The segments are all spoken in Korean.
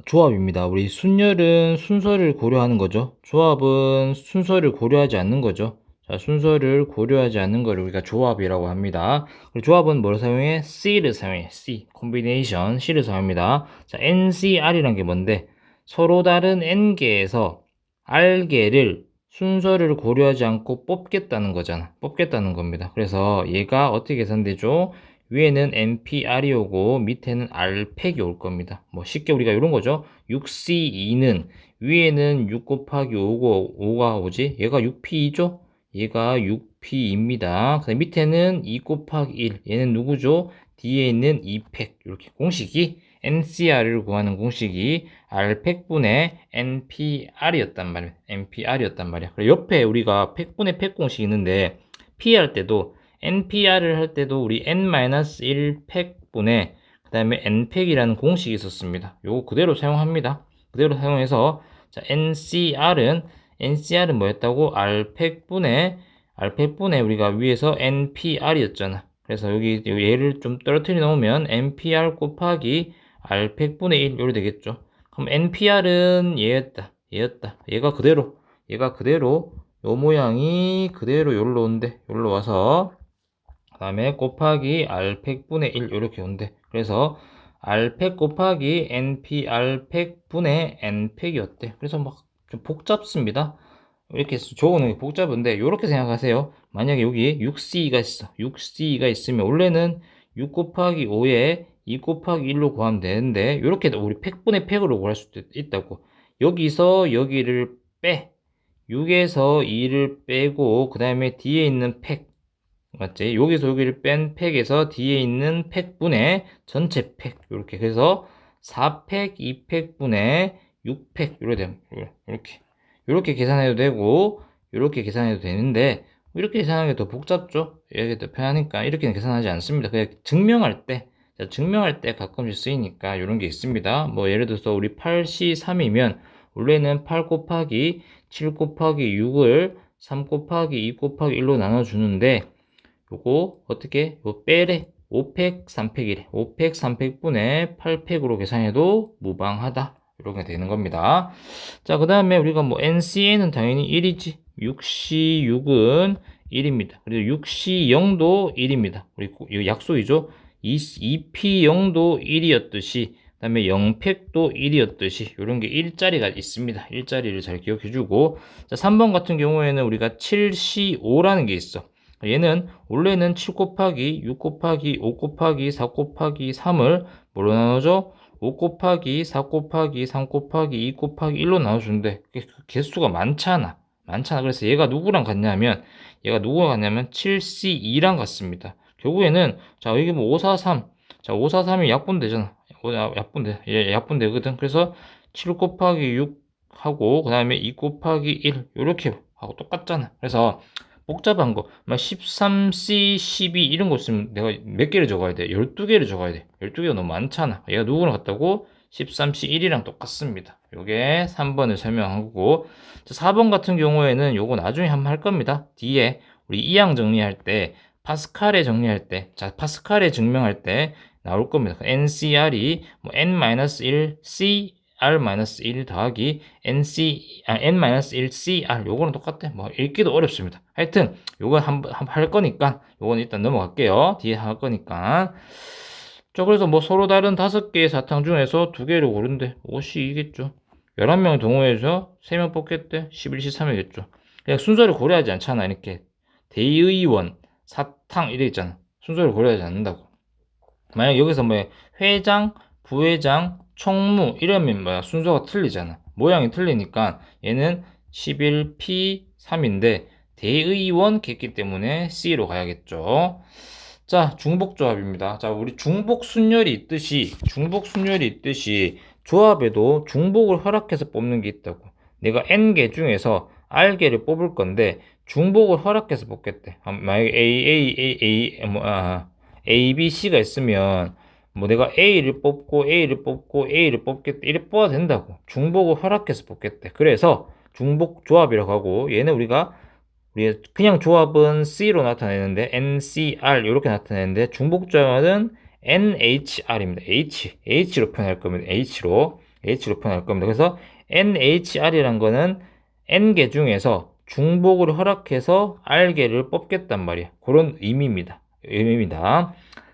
조합입니다. 우리 순열은 순서를 고려하는 거죠. 조합은 순서를 고려하지 않는 거죠. 자, 순서를 고려하지 않는 거를 우리가 조합이라고 합니다. 그리고 조합은 뭘 사용해? C를 사용해. C, combination, C를 사용합니다. 자, NCR이란 게 뭔데? 서로 다른 N개에서 R개를 순서를 고려하지 않고 뽑겠다는 거잖아. 뽑겠다는 겁니다. 그래서 얘가 어떻게 계산되죠? 위에는 NPR이 오고 밑에는 R팩이 올 겁니다. 뭐 쉽게 우리가 이런 거죠. 6C2는 위에는 6 곱하기 5고 5가 오지? 얘가 6P2죠? 얘가 6P입니다. 그 밑에는 2 곱하기 1. 얘는 누구죠? 뒤에 있는 2팩. 이렇게 공식이 NCR을 구하는 공식이 R팩분의 NPR이었단 말이야. NPR이었단 말이야. 그리고 옆에 우리가 팩분의 팩 공식이 있는데 P 할 때도 NPR을 할 때도 우리 N-1팩분의 그 다음에 N팩이라는 공식이 있었습니다. 요거 그대로 사용합니다. 그대로 사용해서 자, NCR은 뭐였다고? R팩분의 우리가 위에서 NPR이었잖아. 그래서 여기 얘를 좀 떨어뜨려 놓으면 NPR 곱하기 R팩분의 1 요리 되겠죠. 그럼 NPR은 얘였다. 얘가 그대로 요 모양이 그대로 요로 온대. 요로 와서 그 다음에 곱하기 R팩분의 1 이렇게 온대. 그래서 R팩 곱하기 NPR팩분의 N팩이었대. 그래서 막 좀 복잡습니다. 이렇게 적어놓은 게 복잡한데 이렇게 생각하세요. 만약에 여기 6C가 있어. 6C가 있으면 원래는 6 곱하기 5에 2 곱하기 1로 구하면 되는데 이렇게 우리 팩분의 팩으로 구할 수도 있다고. 여기서 여기를 빼. 6에서 2를 빼고 그 다음에 뒤에 있는 팩 맞지? 여기서 여기를 뺀 팩에서 뒤에 있는 팩분의 전체 팩 이렇게 해서 4팩, 2팩분의 6팩 이렇게 계산해도 되고 이렇게 계산해도 되는데 이렇게 계산하는 게 더 복잡죠? 이게 더 편하니까 이렇게는 계산하지 않습니다. 그냥 증명할 때 가끔씩 쓰이니까 이런 게 있습니다. 뭐 예를 들어서 우리 8C3이면 원래는 8 곱하기 7 곱하기 6을 3 곱하기 2 곱하기 1로 나눠주는데 요거 어떻게? 요 빼래. 5팩, 3팩이래. 5팩, 3팩분의 8팩으로 계산해도 무방하다. 이렇게 되는 겁니다. 자, 그 다음에 우리가 뭐 NCA는 당연히 1이지. 6C6은 1입니다. 그리고 6C0도 1입니다. 그리고 이거 약속이죠. 2P0도 1이었듯이 그 다음에 0팩도 1이었듯이 이런 게 1자리가 있습니다. 1자리를 잘 기억해주고 자, 3번 같은 경우에는 우리가 7C5라는 게 있어. 얘는 원래는 7 곱하기 6 곱하기 5 곱하기 4 곱하기 3을 뭐로 나눠줘? 5 곱하기 4 곱하기 3 곱하기 2 곱하기 1로 나눠주는데 개수가 많잖아. 그래서 얘가 누구랑 같냐면 7C2랑 같습니다. 결국에는 자 여기 뭐 543. 자 543이 약분되잖아. 약분돼. 얘 약분되거든. 그래서 7 곱하기 6 하고 그 다음에 2 곱하기 1 이렇게 하고 똑같잖아. 그래서 복잡한 거, 13C, 12 이런 거 있으면 내가 몇 개를 적어야 돼? 12개를 적어야 돼. 12개가 너무 많잖아. 얘가 누구랑 같다고? 13C 1이랑 똑같습니다. 요게 3번을 설명한 거고 4번 같은 경우에는 요거 나중에 한번 할 겁니다. 뒤에 우리 이항 정리할 때 파스칼에 정리할 때 자, 파스칼에 증명할 때 나올 겁니다. NCR이 뭐 N-1 C R-1 더하기 N-1CR 요거는 똑같아. 뭐 읽기도 어렵습니다. 하여튼 요거 한번 할 거니까 요거는 일단 넘어갈게요. 뒤에 할 거니까. 자, 그래서 뭐 서로 다른 5개의 사탕 중에서 2개를 고른대. 5시2겠죠. 11명 동호회에서 3명 뽑겠대. 11시3이겠죠. 그냥 순서를 고려하지 않잖아. 이렇게 대의원, 사탕 이래 있잖아. 순서를 고려하지 않는다고. 만약 여기서 뭐 회장, 부회장, 총무 이러면 뭐야 순서가 틀리잖아. 모양이 틀리니까 얘는 11P3인데 대의원 겠기 때문에 C로 가야겠죠. 자, 중복조합입니다. 자, 우리 중복순열이 있듯이 조합에도 중복을 허락해서 뽑는 게 있다고. 내가 N개 중에서 R개를 뽑을 건데 중복을 허락해서 뽑겠대. 만약에 A, B, C가 있으면 뭐 내가 A를 뽑겠대. 이래 뽑아도 된다고. 중복을 허락해서 뽑겠대. 그래서 중복 조합이라고 하고 얘는 우리가 그냥 조합은 C로 나타내는데 NCR 이렇게 나타내는데 중복 조합은 NHR입니다. H로 표현할 겁니다. H로. h로 표현할 겁니다. 그래서 NHR이란 거는 n개 중에서 중복을 허락해서 r개를 뽑겠단 말이에요. 그런 의미입니다.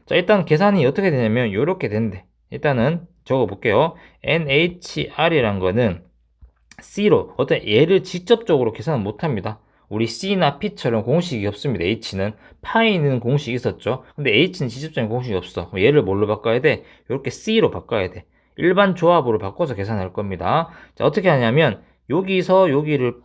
자, 일단 계산이 어떻게 되냐면 이렇게 된대. 일단은 적어 볼게요. NHR이란 거는 C로 어떤 얘를 직접적으로 계산은 못합니다. 우리 C나 P처럼 공식이 없습니다. H는 파이는 공식이 있었죠. 근데 H는 직접적인 공식이 없어. 그럼 얘를 뭘로 바꿔야 돼? 이렇게 C로 바꿔야 돼. 일반 조합으로 바꿔서 계산할 겁니다. 자, 어떻게 하냐면 여기서 여기를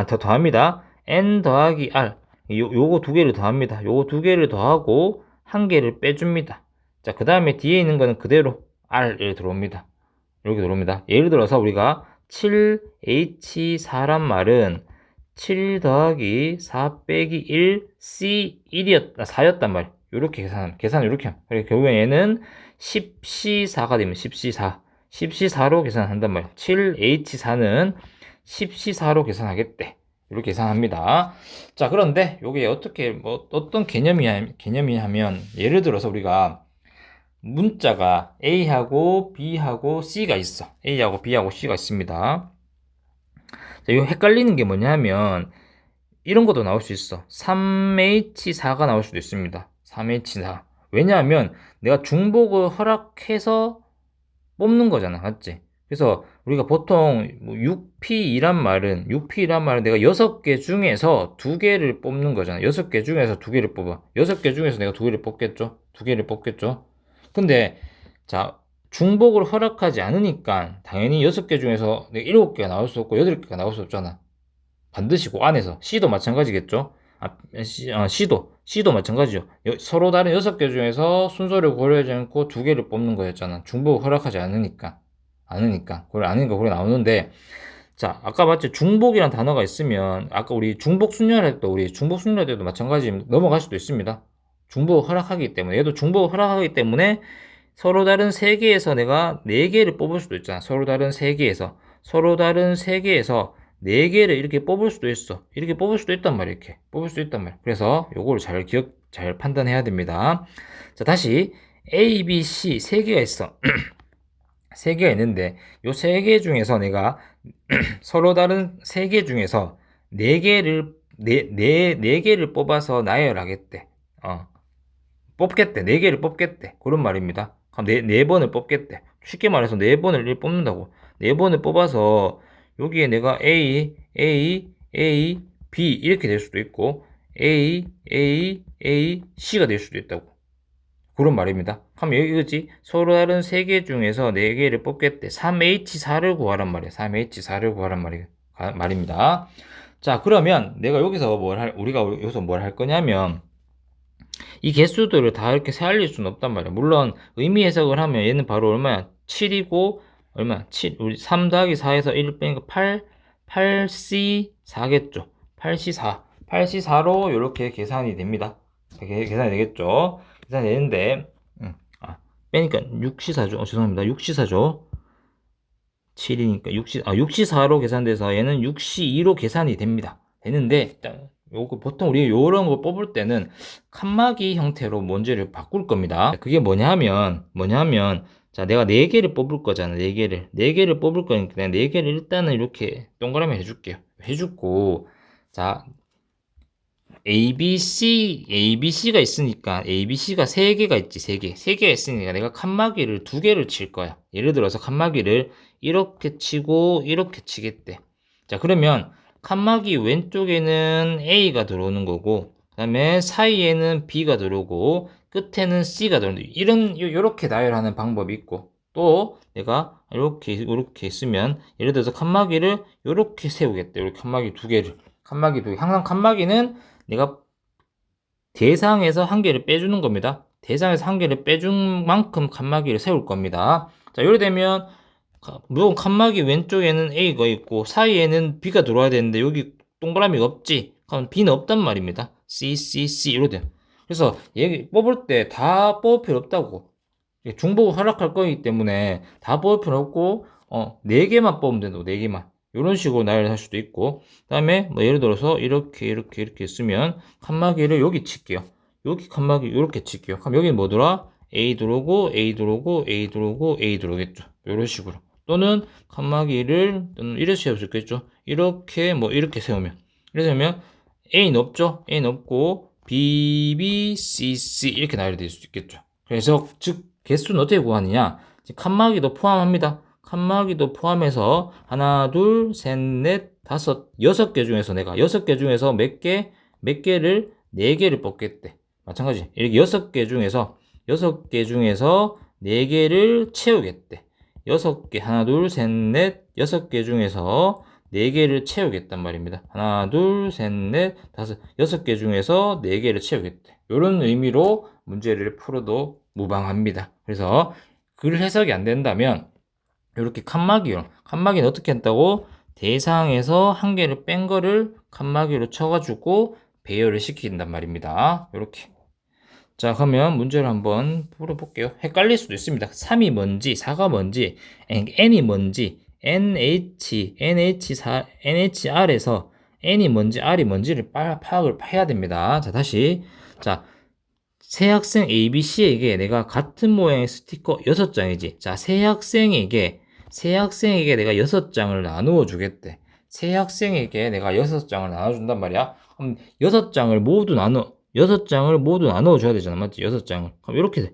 더 더합니다. N 더하기 R 요거 두 개를 더합니다. 요거 두 개를 더하고 한 개를 빼줍니다. 자, 그 다음에 뒤에 있는 거는 그대로 R에 들어옵니다. 이렇게 들어옵니다. 예를 들어서 우리가 7H4란 말은 7 더하기 4 빼기 1 4였단 말이에요. 이렇게 계산 이렇게 하면. 그리고 결국에 얘는 10C4가 되면 10C4. 10C4로 계산한단 말이에요. 7H4는 10C4로 계산하겠대. 이렇게 계산합니다. 자, 그런데 이게 어떤 개념이냐면, 예를 들어서 우리가 문자가 A하고 B하고 C가 있어. A하고 B하고 C가 있습니다. 자, 이거 헷갈리는 게 뭐냐면 이런 것도 나올 수 있어. 3H4가 나올 수도 있습니다. 3H4. 왜냐하면 내가 중복을 허락해서 뽑는 거잖아. 맞지? 그래서 우리가 보통 6P2란 말은 내가 6개 중에서 2개를 뽑는 거잖아. 6개 중에서 2개를 뽑아. 6개 중에서 내가 2개를 뽑겠죠? 2개를 뽑겠죠? 근데 자, 중복을 허락하지 않으니까 당연히 6개 중에서 7개가 나올 수 없고 8개가 나올 수 없잖아. 반드시 그 안에서 C도 마찬가지겠죠. C도 마찬가지죠. 서로 다른 6개 중에서 순서를 고려하지 않고 2개를 뽑는 거였잖아. 중복을 허락하지 않으니까 그래 나오는데, 자, 아까 맞지? 중복이란 단어가 있으면 아까 우리 중복 순열할 때도 마찬가지 넘어갈 수도 있습니다. 중복을 허락하기 때문에 얘도 중복을 허락하기 때문에 서로 다른 3개에서 내가 4개를 뽑을 수도 있잖아. 서로 다른 3개에서 4개를 이렇게 뽑을 수도 있어. 이렇게 뽑을 수도 있단 말이야. 이렇게 뽑을 수도 있단 말이야. 그래서 요거를 잘 판단해야 됩니다. 자, 다시 A, B, C 3개가 있어. 3개가 있는데 요 3개 중에서 내가 서로 다른 3개 중에서 4개를 뽑아서 나열하겠대. 뽑겠대. 4개를 뽑겠대. 그런 말입니다. 그럼 4번을 뽑겠대. 쉽게 말해서 4번을 뽑는다고. 4번을 뽑아서 여기에 내가 A, B 이렇게 될 수도 있고 A, C가 될 수도 있다고. 그런 말입니다. 그럼 여기지 서로 다른 3개 중에서 4개를 뽑겠대. 3H4를 구하란 말이야. 3H4를 구하란 말입니다. 자, 그러면 내가 여기서 우리가 여기서 뭘 할 거냐면 이 개수들을 다 이렇게 세알릴 수는 없단 말이야. 물론 의미 해석을 하면 얘는 바로 얼마야? 7이고 우리 3 더하기 4에서 1을 빼니까 8C4겠죠. 8C4로 이렇게 계산이 됩니다. 계산이 되겠죠. 계산이 되는데 빼니까 6C4죠. 죄송합니다. 6C4죠. 7이니까 6C4로 계산돼서 얘는 6C2로 계산이 되는데 요거 보통 우리 요런 거 뽑을 때는 칸막이 형태로 문제를 바꿀 겁니다. 그게 뭐냐면 자, 내가 4개를 뽑을 거잖아. 4개를 뽑을 거니까 내가 4개를 일단은 이렇게 동그라미 해줄게요. 해주고 자, ABC가 있으니까 ABC가 3개가 있지. 3개가 있으니까 내가 칸막이를 2개를 칠 거야. 예를 들어서 칸막이를 이렇게 치고 이렇게 치겠대. 자, 그러면 칸막이 왼쪽에는 A가 들어오는 거고 그 다음에 사이에는 B가 들어오고 끝에는 C가 들어오는 이렇게 나열하는 방법이 있고, 또 내가 이렇게 있으면 예를 들어서 칸막이를 이렇게 세우겠대. 이렇게 칸막이 2개를 항상 칸막이는 내가 대상에서 1개를 빼주는 겁니다. 대상에서 1개를 빼준 만큼 칸막이를 세울 겁니다. 자, 이렇게 되면 무조건 칸막이 왼쪽에는 A가 있고 사이에는 B가 들어와야 되는데 여기 동그라미가 없지. 그럼 B는 없단 말입니다. C 이렇게 돼요. 그래서 얘 뽑을 때 다 뽑을 필요 없다고. 중복을 허락할 거기 때문에 다 뽑을 필요 없고 4개만 뽑으면 된다고. 4개만. 이런 식으로 나열할 수도 있고, 그 다음에 예를 들어서 이렇게 있으면 칸막이를 여기 칠게요. 여기 칸막이 이렇게 칠게요. 그럼 여기 뭐더라? A 들어오고 A 들어오겠죠. 이런 식으로 또는 칸막이를 이렇게 세울 수 있겠죠. 이렇게 이렇게 세우면 A는 없죠. A는 없고 B, B, C, C 이렇게 나열이 될 수 있겠죠. 그래서 즉 개수는 어떻게 구하느냐? 칸막이도 포함합니다. 칸막이도 포함해서 하나, 둘, 셋, 넷, 다섯, 6개 중에서 내가 6개 중에서 몇 개를 4개를 뽑겠대. 마찬가지. 이렇게 6개 중에서 4개를 채우겠대. 6개, 하나, 둘, 셋, 넷, 6개 중에서 4개를 채우겠단 말입니다. 하나, 둘, 셋, 넷, 다섯, 6개 중에서 4개를 채우겠대. 이런 의미로 문제를 풀어도 무방합니다. 그래서 글 해석이 안 된다면 이렇게 칸막이는 어떻게 했다고? 대상에서 한 개를 뺀 거를 칸막이로 쳐가지고 배열을 시킨단 말입니다. 이렇게. 자, 그러면 문제를 한번 풀어볼게요. 헷갈릴 수도 있습니다. 3이 뭔지, 4가 뭔지, n이 뭔지, NHR에서 n이 뭔지, r이 뭔지를 파악을 해야 됩니다. 자, 다시. 자, 새 학생 ABC에게 내가 같은 모양의 스티커 6장이지. 자, 새 학생에게 내가 6장을 나누어 주겠대. 새 학생에게 내가 6장을 나눠준단 말이야. 그럼 6장을 모두 나누어 줘야 되잖아. 맞지? 6장을. 그럼 이렇게 돼.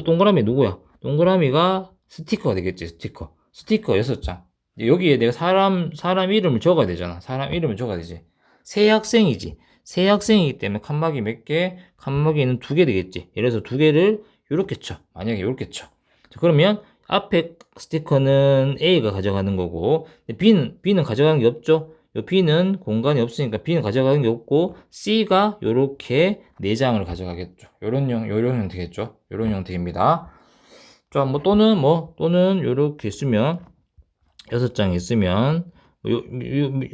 동그라미 누구야? 동그라미가 스티커가 되겠지. 스티커 6장. 여기에 내가 사람 이름을 적어야 되잖아. 사람 이름을 적어야 되지. 새 학생이지. 새 학생이기 때문에 칸막이 몇 개? 칸막이는 2개 되겠지. 예를 들어서 2개를 이렇게 쳐. 만약에 이렇게 쳐. 자, 그러면 앞에 스티커는 A가 가져가는 거고, B는 가져가는 게 없죠. 요 B는 공간이 없으니까 B는 가져가는 게 없고, C가 요렇게 4장을 가져가겠죠. 요런 형태겠죠. 요런 형태입니다. 자, 또는 요렇게 있으면, 6장이 있으면,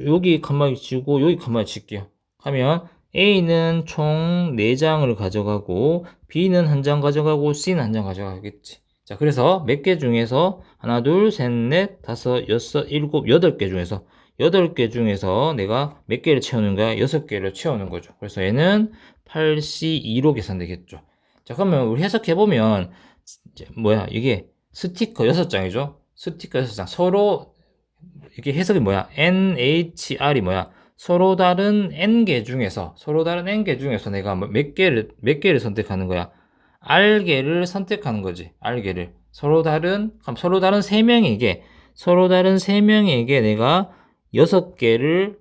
여기 칸막이 치고, 여기 칸막이 칠게요. 하면, A는 총 4장을 가져가고, B는 1장 가져가고, C는 1장 가져가겠지. 자, 그래서 몇 개 중에서 하나, 둘, 셋, 넷, 다섯, 여섯, 일곱, 8개 중에서 8개 중에서 내가 몇 개를 채우는 거야? 6개를 채우는 거죠. 그래서 얘는 8C2로 계산되겠죠. 자, 그러면 우리 해석해보면 이게 스티커 6장이죠. 스티커 6장. 서로 이게 해석이 뭐야? NHR이 뭐야? 서로 다른 N개 중에서 내가 몇 개를 선택하는 거야? R개를 선택하는 거지. R개를. 서로 다른 3명에게 내가 6개를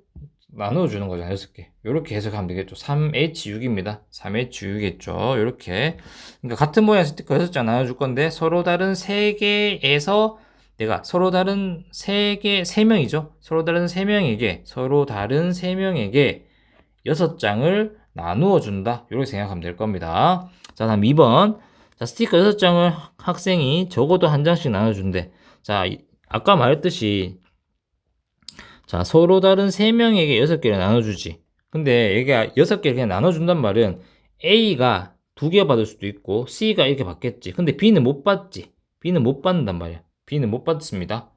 나눠주는 거잖아. 6개. 요렇게 해석하면 되겠죠. 3H6입니다. 3H6이겠죠. 요렇게. 그러니까 같은 모양 스티커 6장 나눠줄 건데, 서로 다른 3개에서 내가 서로 다른 3명이죠. 서로 다른 3명에게 6장을 나누어 준다. 이렇게 생각하면 될 겁니다. 자, 다음 2번. 자, 스티커 6장을 학생이 적어도 한 장씩 나눠준대. 자, 아까 말했듯이, 자, 서로 다른 3명에게 6개를 나눠주지. 근데 얘가 6개를 그냥 나눠준단 말은 A가 2개 받을 수도 있고, C가 이렇게 받겠지. 근데 B는 못 받지. B는 못 받는단 말이야. B는 못 받습니다.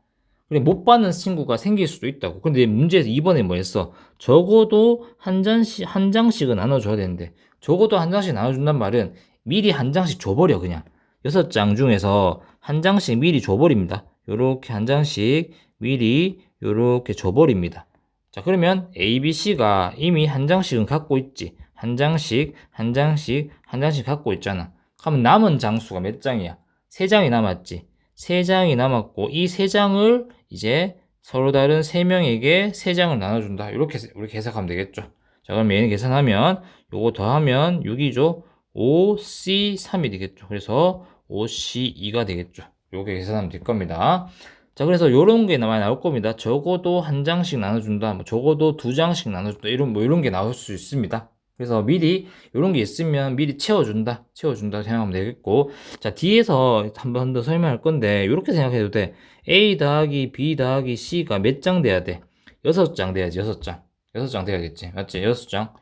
그래, 못 받는 친구가 생길 수도 있다고. 근데 문제에서 2번에 뭐 했어? 적어도 한 장씩은 나눠줘야 되는데, 적어도 한 장씩 나눠준단 말은 미리 한 장씩 줘버려, 그냥. 6장 중에서 한 장씩 미리 줘버립니다. 요렇게 한 장씩 미리 요렇게 줘버립니다. 자, 그러면 A, B, C가 이미 한 장씩은 갖고 있지. 한 장씩 갖고 있잖아. 그러면 남은 장수가 몇 장이야? 3장이 남았지. 3장이 남았고, 이 3장을 이제 서로 다른 3명에게 3장을 나눠준다. 이렇게 해석하면 되겠죠. 자, 그럼 얘는 계산하면, 요거 더하면 6이죠. 5C3이 되겠죠. 그래서 5C2가 되겠죠. 요게 계산하면 될 겁니다. 자, 그래서 요런 게 많이 나올 겁니다. 적어도 한 장씩 나눠준다. 적어도 2장씩 나눠준다. 이런 게 나올 수 있습니다. 그래서 미리 이런 게 있으면 미리 채워준다 생각하면 되겠고, 자, 뒤에서 한 번 더 설명할 건데 이렇게 생각해도 돼. A 더하기 B 더하기 C가 몇 장 돼야 돼? 6장 돼야지. 6장 돼야겠지. 맞지? 6장.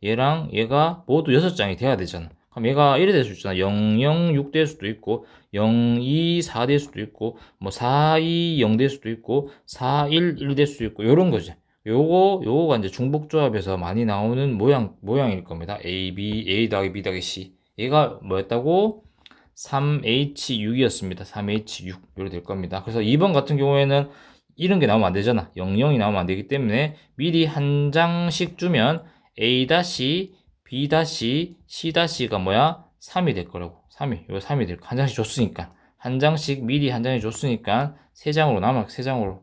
얘랑 얘가 모두 6장이 돼야 되잖아. 그럼 얘가 이래 될 수 있잖아. 0, 0, 6 될 수도 있고, 0, 2, 4 될 수도 있고, 4, 2, 0 될 수도 있고, 4, 1, 1 될 수도 있고, 요런 거지. 요거가 이제 중복조합에서 많이 나오는 모양일 겁니다. A 더하기 B 더하기 C. 얘가 뭐였다고? 3H6이었습니다. 3H6 이렇게 될 겁니다. 그래서 2번 같은 경우에는 이런 게 나오면 안 되잖아. 00이 나오면 안 되기 때문에 미리 한 장씩 주면 A-, B-, C-가 뭐야? 3이 될 거라고. 3이. 이거 3이 될 거. 한 장씩 줬으니까. 한 장씩 미리 한 장이 줬으니까 세 장으로 남아. 세 장으로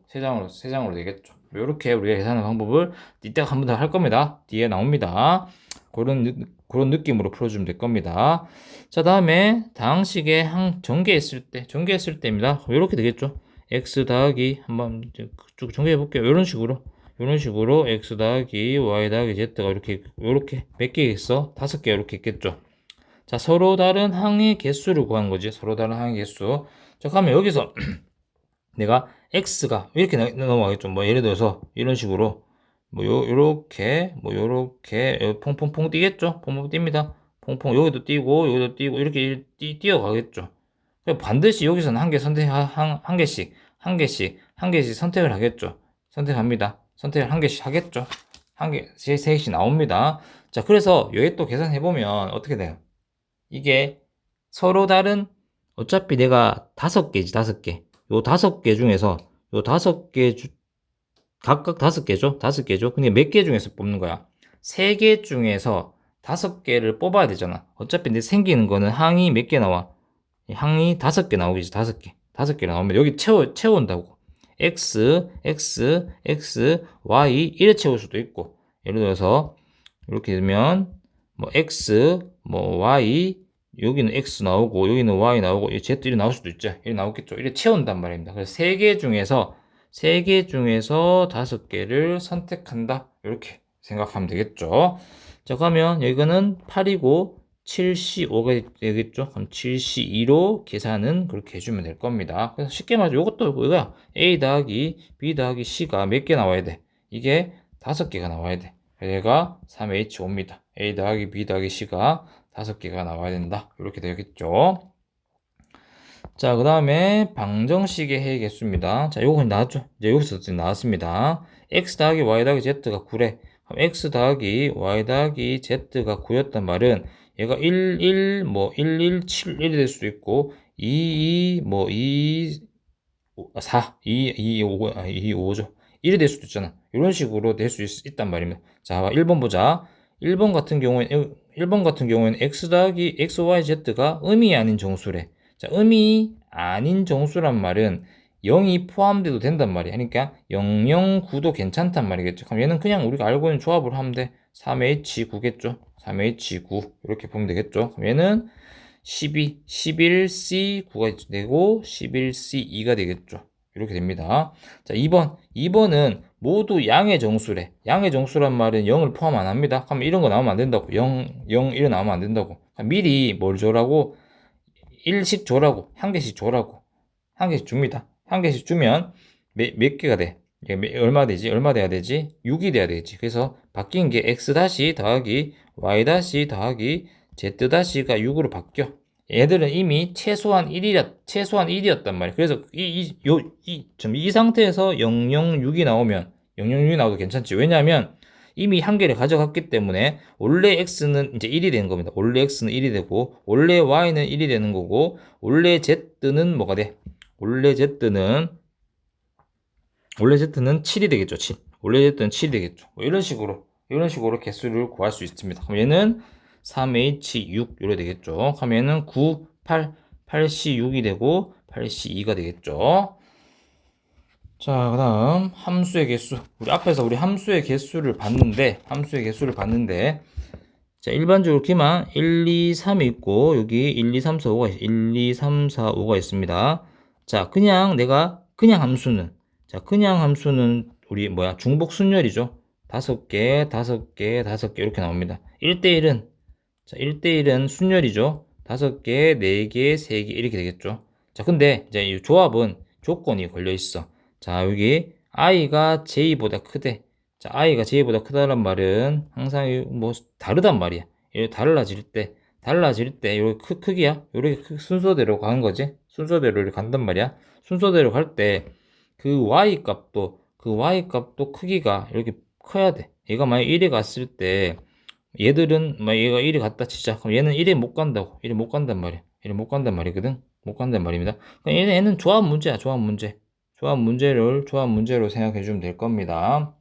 되겠죠. 이렇게 우리가 계산하는 방법을 이따가 한 번 더 할 겁니다. 뒤에 나옵니다. 그런 느낌으로 풀어주면 될 겁니다. 자, 다음에 다항식에 전개했을 때입니다. 이렇게 되겠죠. x 더하기 한번 쭉 전개해 볼게요. 이런 식으로 x 더하기 y 더하기 z가 이렇게 몇 개겠어? 5개 이렇게 있겠죠. 자, 서로 다른 항의 개수를 구한 거지. 서로 다른 항의 개수. 자, 그러면 여기서 내가 x가 이렇게 넘어가겠죠. 뭐 예를 들어서 이런 식으로 요렇게 퐁퐁퐁 뛰겠죠. 퐁퐁 뜁니다. 퐁퐁 여기도 뛰고 이렇게 뛰어가겠죠. 반드시 여기서는 한 개씩 선택을 하겠죠. 선택합니다. 선택을 한 개씩 하겠죠. 세 개씩 나옵니다. 자, 그래서 여기 또 계산해 보면 어떻게 돼요? 이게 서로 다른 어차피 내가 5개지, 5개. 요 5개 중에서 각각 5개죠? 5개죠? 근데 몇 개 중에서 뽑는 거야? 3개 중에서 5개를 뽑아야 되잖아. 어차피 내 생기는 거는 항이 몇 개 나와? 항이 5개 나오겠지, 5개. 5개 나오면 여기 채운다고. X, Y, 이래 채울 수도 있고. 예를 들어서, 이렇게 되면, X, Y, 여기는 X 나오고, 여기는 Y 나오고, Z 이렇게 나올 수도 있죠. 이렇게 나오겠죠. 이렇게 채운단 말입니다. 그래서 3개 중에서 5개를 선택한다. 이렇게 생각하면 되겠죠. 자, 그러면 여기는 8이고 7C5가 되겠죠. 그럼 7C2로 계산은 그렇게 해주면 될 겁니다. 그래서 쉽게 말해서 이것도 이거야. A 더하기 B 더하기 C가 몇 개 나와야 돼? 이게 5개가 나와야 돼. 얘가 3H5입니다. A 더하기 B 더하기 C가 5개가 나와야 된다. 이렇게 되겠죠. 자, 그 다음에 방정식의 해의 개수입니다. 자, 요거 나왔죠? 이제 여기서 나왔습니다. x 더하기 y 더하기 z가 9래. 그럼 x 더하기 y 더하기 z가 9였단 말은 얘가 1, 1, 1, 7, 1이 될 수도 있고 2, 2, 4, 2, 5, 5죠. 1이 될 수도 있잖아. 이런 식으로 될 수 있단 말입니다. 자, 1번 보자. 1번 같은 경우에는 x 더하기 x, y, z가 의미 아닌 정수래. 자, 의미 아닌 정수란 말은 0이 포함돼도 된단 말이야. 그러니까 0, 0, 9도 괜찮단 말이겠죠. 그럼 얘는 그냥 우리가 알고 있는 조합을 하면 돼. 3H9겠죠. 3H9 이렇게 보면 되겠죠. 그럼 얘는 12, 11C9가 되고 11C2가 되겠죠. 이렇게 됩니다. 자, 2번은 모두 양의 정수래. 양의 정수란 말은 0을 포함 안 합니다. 그럼 이런 거 나오면 안 된다고. 0, 0, 1은 나오면 안 된다고. 미리 뭘 줘라고? 1씩 줘라고. 한 개씩 줘라고. 한 개씩 줍니다. 한 개씩 주면 몇 개가 돼? 얼마 되지? 얼마 돼야 되지? 6이 돼야 되지. 그래서 바뀐 게 x 다시 더하기 y 다시 더하기 z 다시가 6으로 바뀌어. 얘들은 이미 최소한 1이었단 말이야. 그래서 이 상태에서 006이 나오면 006이 나와도 괜찮지. 왜냐하면 이미 한 개를 가져갔기 때문에 원래 x는 이제 1이 되는 겁니다. 원래 x는 1이 되고 원래 y는 1이 되는 거고 원래 z는 뭐가 돼? 원래 z는 7이 되겠죠. 7. 원래 z는 7이 되겠죠. 이런 식으로 개수를 구할 수 있습니다. 그럼 얘는 3H6 이렇게 되겠죠. 그럼 얘는 9, 8C6이 되고 8C2가 되겠죠. 자, 그 다음 함수의 개수. 우리 함수의 개수를 봤는데 자, 일반적으로 기만 1, 2, 3이 있고 여기 1, 2, 3, 4, 5가 있 1, 2, 3, 4, 5가 있습니다. 자, 그냥 함수는 우리 중복 순열이죠. 5개 이렇게 나옵니다. 1대1은 순열이죠. 5개, 4개, 3개 이렇게 되겠죠. 자, 근데 이제 이 조합은 조건이 걸려 있어. 자, 여기 i가 j보다 크대. 자, i가 j보다 크다란 말은 항상 다르단 말이야. 이렇게 달라질 때 이렇게 크기야. 이렇게 순서대로 가는 거지. 순서대로 이렇게 간단 말이야. 순서대로 갈 때 그 y 값도 크기가 이렇게 커야 돼. 얘가 만약 1에 갔을 때 얘들은 얘가 1이 갔다 치자. 그럼 얘는 1에 못 간단 말이야. 이래 못 간단 말이거든. 못 간단 말입니다. 그러니까 얘는 조합 문제야, 조합 문제. 조합 문제로 생각해 주면 될 겁니다.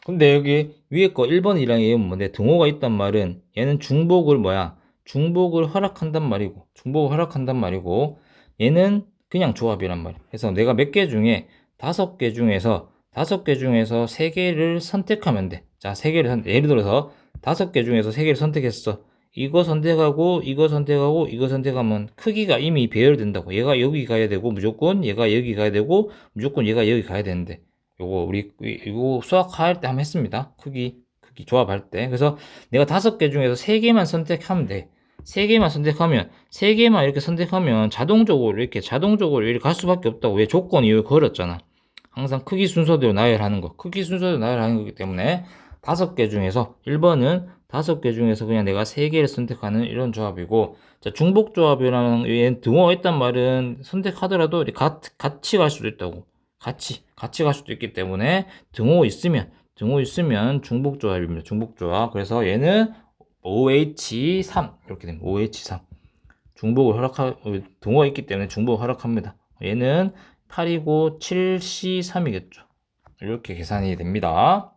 근데 여기 위에 거 1번이랑 얘는 뭔데? 등호가 있단 말은 얘는 중복을 뭐야? 중복을 허락한단 말이고, 중복을 허락한단 말이고, 얘는 그냥 조합이란 말이야. 그래서 내가 몇 개 중에 5개 중에서 3개를 선택하면 돼. 자, 3개를 예를 들어서 5개 중에서 3개를 선택했어. 이거 선택하고 이거 선택하고 이거 선택하면 크기가 이미 배열된다고. 얘가 여기 가야 되고 무조건 얘가 여기 가야 되고 무조건 얘가 여기 가야 되는데, 요거 우리 이거 수학할 때 한번 했습니다. 크기 조합할 때. 그래서 내가 5개 중에서 3개만 선택하면 돼. 3개만 선택하면 3개만 이렇게 선택하면 자동적으로 이렇게 갈 수밖에 없다고. 왜? 조건이 여기 걸었잖아. 항상 크기 순서대로 나열하는 거. 크기 순서대로 나열하는 거기 때문에 5개 중에서 1번은 5개 중에서 그냥 내가 3개를 선택하는 이런 조합이고, 자, 중복 조합이라는 얘 등호가 있단 말은 선택하더라도 같이 갈 수도 있다고. 같이 갈 수도 있기 때문에 등호 있으면 중복 조합입니다. 중복 조합. 그래서 얘는 OH3 이렇게 됩니다. OH3 등호가 있기 때문에 중복을 허락합니다. 얘는 8이고 7C3이겠죠. 이렇게 계산이 됩니다.